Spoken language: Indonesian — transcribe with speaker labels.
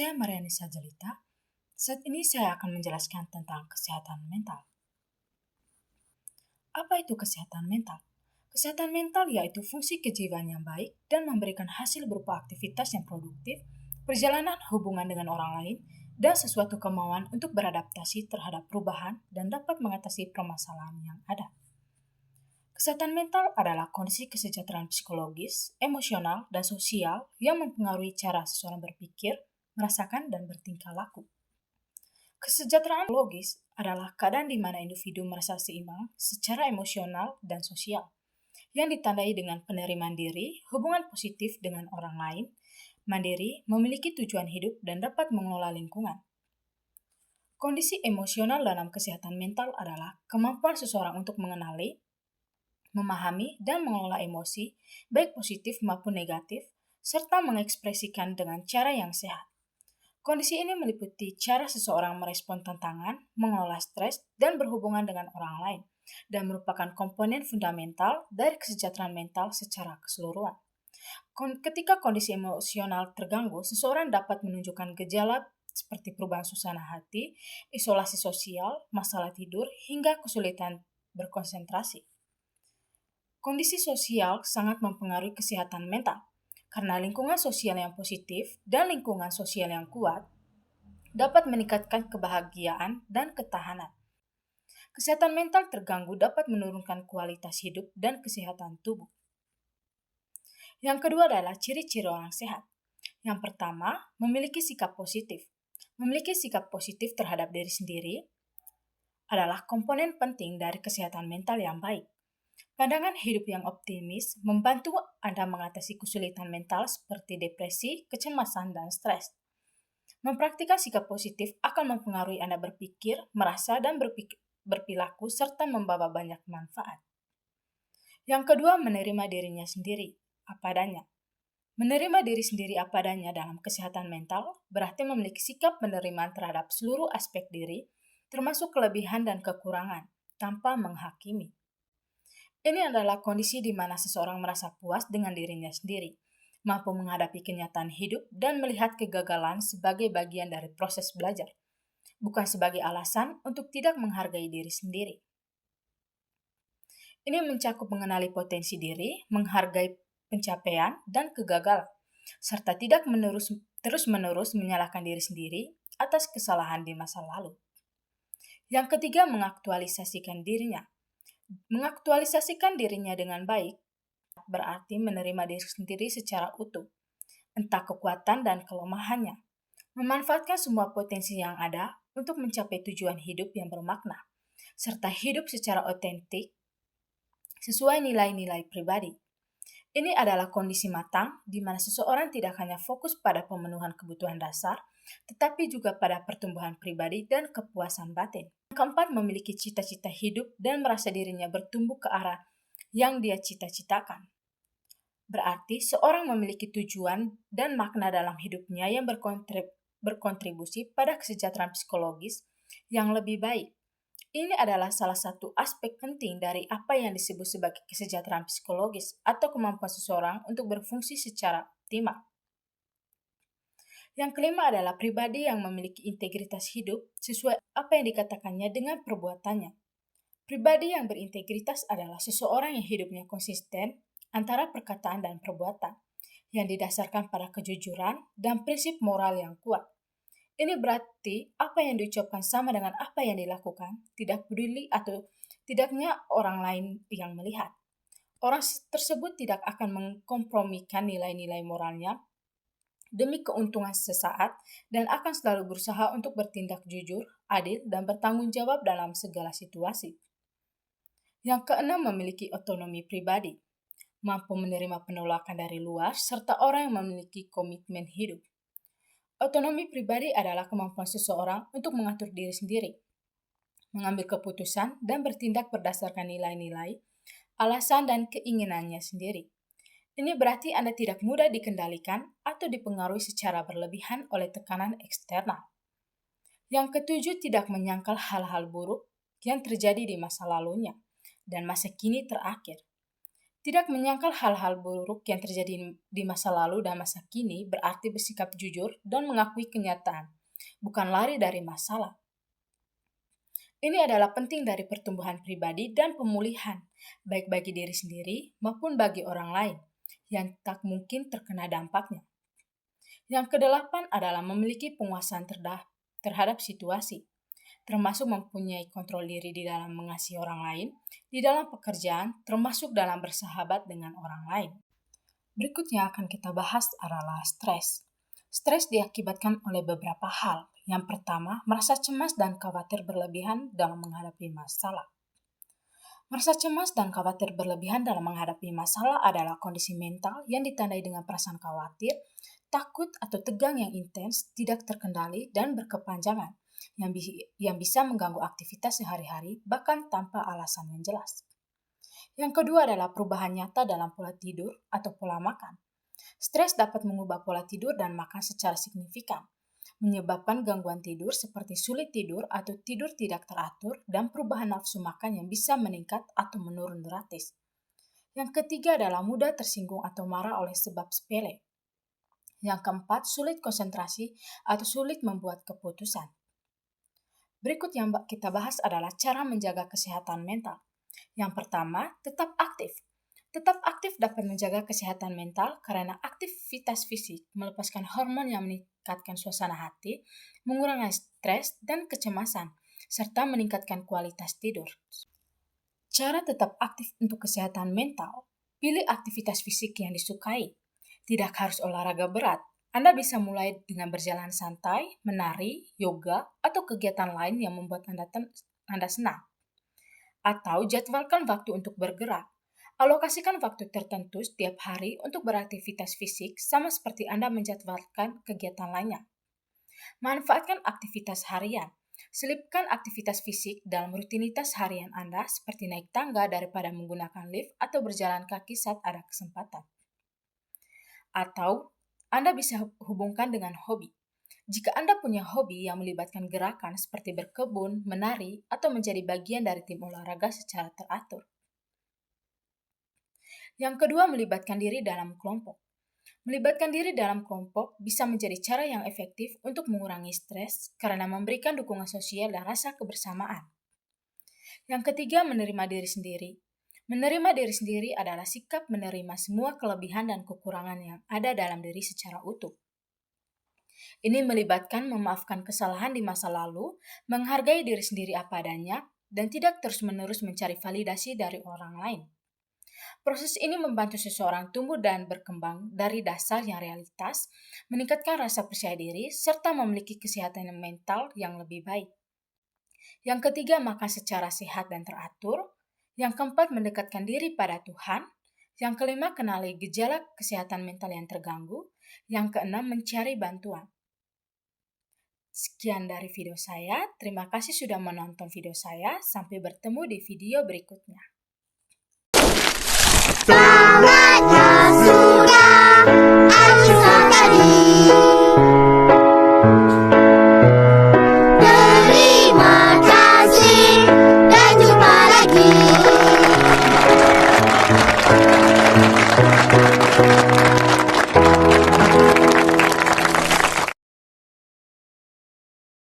Speaker 1: Saya Mariani Sajalita. Saat ini saya akan menjelaskan tentang kesehatan mental. Apa itu kesehatan mental? Kesehatan mental yaitu fungsi kejiwaan yang baik dan memberikan hasil berupa aktivitas yang produktif, perjalanan hubungan dengan orang lain, dan sesuatu kemauan untuk beradaptasi terhadap perubahan dan dapat mengatasi permasalahan yang ada. Kesehatan mental adalah kondisi kesejahteraan psikologis, emosional, dan sosial yang mempengaruhi cara seseorang berpikir, merasakan, dan bertingkah laku. Kesejahteraan logis adalah keadaan di mana individu merasa seimbang secara emosional dan sosial, yang ditandai dengan penerimaan diri, hubungan positif dengan orang lain, mandiri, memiliki tujuan hidup, dan dapat mengelola lingkungan. Kondisi emosional dalam kesehatan mental adalah kemampuan seseorang untuk mengenali, memahami, dan mengelola emosi, baik positif maupun negatif, serta mengekspresikan dengan cara yang sehat. Kondisi ini meliputi cara seseorang merespon tantangan, mengelola stres, dan berhubungan dengan orang lain, dan merupakan komponen fundamental dari kesejahteraan mental secara keseluruhan. Ketika kondisi emosional terganggu, seseorang dapat menunjukkan gejala seperti perubahan suasana hati, isolasi sosial, masalah tidur, hingga kesulitan berkonsentrasi. Kondisi sosial sangat mempengaruhi kesehatan mental, karena lingkungan sosial yang positif dan lingkungan sosial yang kuat dapat meningkatkan kebahagiaan dan ketahanan. Kesehatan mental terganggu dapat menurunkan kualitas hidup dan kesehatan tubuh. Yang kedua adalah ciri-ciri orang sehat. Yang pertama, memiliki sikap positif. Memiliki sikap positif terhadap diri sendiri adalah komponen penting dari kesehatan mental yang baik. Pandangan hidup yang optimis membantu Anda mengatasi kesulitan mental seperti depresi, kecemasan, dan stres. Mempraktikkan sikap positif akan mempengaruhi Anda berpikir, merasa, dan berperilaku serta membawa banyak manfaat. Yang kedua, menerima dirinya sendiri, apa adanya. Menerima diri sendiri apa adanya dalam kesehatan mental berarti memiliki sikap penerimaan terhadap seluruh aspek diri, termasuk kelebihan dan kekurangan, tanpa menghakimi. Ini adalah kondisi di mana seseorang merasa puas dengan dirinya sendiri, mampu menghadapi kenyataan hidup dan melihat kegagalan sebagai bagian dari proses belajar, bukan sebagai alasan untuk tidak menghargai diri sendiri. Ini mencakup mengenali potensi diri, menghargai pencapaian dan kegagalan, serta tidak terus-menerus menyalahkan diri sendiri atas kesalahan di masa lalu. Yang ketiga, mengaktualisasikan dirinya. Mengaktualisasikan dirinya dengan baik berarti menerima diri sendiri secara utuh, entah kekuatan dan kelemahannya, memanfaatkan semua potensi yang ada untuk mencapai tujuan hidup yang bermakna, serta hidup secara otentik sesuai nilai-nilai pribadi. Ini adalah kondisi matang di mana seseorang tidak hanya fokus pada pemenuhan kebutuhan dasar, tetapi juga pada pertumbuhan pribadi dan kepuasan batin. Yang keempat, memiliki cita-cita hidup dan merasa dirinya bertumbuh ke arah yang dia cita-citakan. Berarti seorang memiliki tujuan dan makna dalam hidupnya yang berkontribusi pada kesejahteraan psikologis yang lebih baik. Ini adalah salah satu aspek penting dari apa yang disebut sebagai kesejahteraan psikologis atau kemampuan seseorang untuk berfungsi secara optimal. Yang kelima adalah pribadi yang memiliki integritas hidup sesuai apa yang dikatakannya dengan perbuatannya. Pribadi yang berintegritas adalah seseorang yang hidupnya konsisten antara perkataan dan perbuatan, yang didasarkan pada kejujuran dan prinsip moral yang kuat. Ini berarti apa yang diucapkan sama dengan apa yang dilakukan, tidak peduli atau tidaknya orang lain yang melihat. Orang tersebut tidak akan mengkompromikan nilai-nilai moralnya demi keuntungan sesaat dan akan selalu berusaha untuk bertindak jujur, adil, dan bertanggung jawab dalam segala situasi. Yang keenam, memiliki otonomi pribadi, mampu menerima penolakan dari luar, serta orang yang memiliki komitmen hidup. Otonomi pribadi adalah kemampuan seseorang untuk mengatur diri sendiri, mengambil keputusan, dan bertindak berdasarkan nilai-nilai, alasan, dan keinginannya sendiri. Ini berarti Anda tidak mudah dikendalikan atau dipengaruhi secara berlebihan oleh tekanan eksternal. Yang ketujuh, tidak menyangkal hal-hal buruk yang terjadi di masa lalunya dan masa kini terakhir. Tidak menyangkal hal-hal buruk yang terjadi di masa lalu dan masa kini berarti bersikap jujur dan mengakui kenyataan, bukan lari dari masalah. Ini adalah penting dari pertumbuhan pribadi dan pemulihan, baik bagi diri sendiri maupun bagi orang lain yang tak mungkin terkena dampaknya. Yang kedelapan adalah memiliki penguasaan terhadap situasi, termasuk mempunyai kontrol diri di dalam mengasihi orang lain, di dalam pekerjaan, termasuk dalam bersahabat dengan orang lain. Berikutnya akan kita bahas adalah stres. Stres diakibatkan oleh beberapa hal. Yang pertama, merasa cemas dan khawatir berlebihan dalam menghadapi masalah. Merasa cemas dan khawatir berlebihan dalam menghadapi masalah adalah kondisi mental yang ditandai dengan perasaan khawatir, takut atau tegang yang intens, tidak terkendali, dan berkepanjangan, yang bisa mengganggu aktivitas sehari-hari bahkan tanpa alasan yang jelas. Yang kedua adalah perubahan nyata dalam pola tidur atau pola makan. Stres dapat mengubah pola tidur dan makan secara signifikan, menyebabkan gangguan tidur seperti sulit tidur atau tidur tidak teratur dan perubahan nafsu makan yang bisa meningkat atau menurun drastis. Yang ketiga adalah mudah tersinggung atau marah oleh sebab sepele. Yang keempat, sulit konsentrasi atau sulit membuat keputusan. Berikut yang kita bahas adalah cara menjaga kesehatan mental. Yang pertama, tetap aktif. Tetap aktif dapat menjaga kesehatan mental karena aktivitas fisik melepaskan hormon yang meningkatkan suasana hati, mengurangi stres dan kecemasan, serta meningkatkan kualitas tidur. Cara tetap aktif untuk kesehatan mental, pilih aktivitas fisik yang disukai. Tidak harus olahraga berat. Anda bisa mulai dengan berjalan santai, menari, yoga, atau kegiatan lain yang membuat Anda senang. Atau jadwalkan waktu untuk bergerak. Alokasikan waktu tertentu setiap hari untuk beraktivitas fisik sama seperti Anda menjadwalkan kegiatan lainnya. Manfaatkan aktivitas harian. Selipkan aktivitas fisik dalam rutinitas harian Anda seperti naik tangga daripada menggunakan lift atau berjalan kaki saat ada kesempatan. Atau Anda bisa hubungkan dengan hobi. Jika Anda punya hobi yang melibatkan gerakan seperti berkebun, menari, atau menjadi bagian dari tim olahraga secara teratur. Yang kedua, melibatkan diri dalam kelompok. Melibatkan diri dalam kelompok bisa menjadi cara yang efektif untuk mengurangi stres karena memberikan dukungan sosial dan rasa kebersamaan. Yang ketiga, menerima diri sendiri. Menerima diri sendiri adalah sikap menerima semua kelebihan dan kekurangan yang ada dalam diri secara utuh. Ini melibatkan memaafkan kesalahan di masa lalu, menghargai diri sendiri apa adanya, dan tidak terus-menerus mencari validasi dari orang lain. Proses ini membantu seseorang tumbuh dan berkembang dari dasar yang realitas, meningkatkan rasa percaya diri, serta memiliki kesehatan mental yang lebih baik. Yang ketiga, makan secara sehat dan teratur. Yang keempat, mendekatkan diri pada Tuhan. Yang kelima, kenali gejala kesehatan mental yang terganggu. Yang keenam, mencari bantuan. Sekian dari video saya. Terima kasih sudah menonton video saya. Sampai bertemu di video berikutnya.
Speaker 2: Selamatnya sudah aku tadi.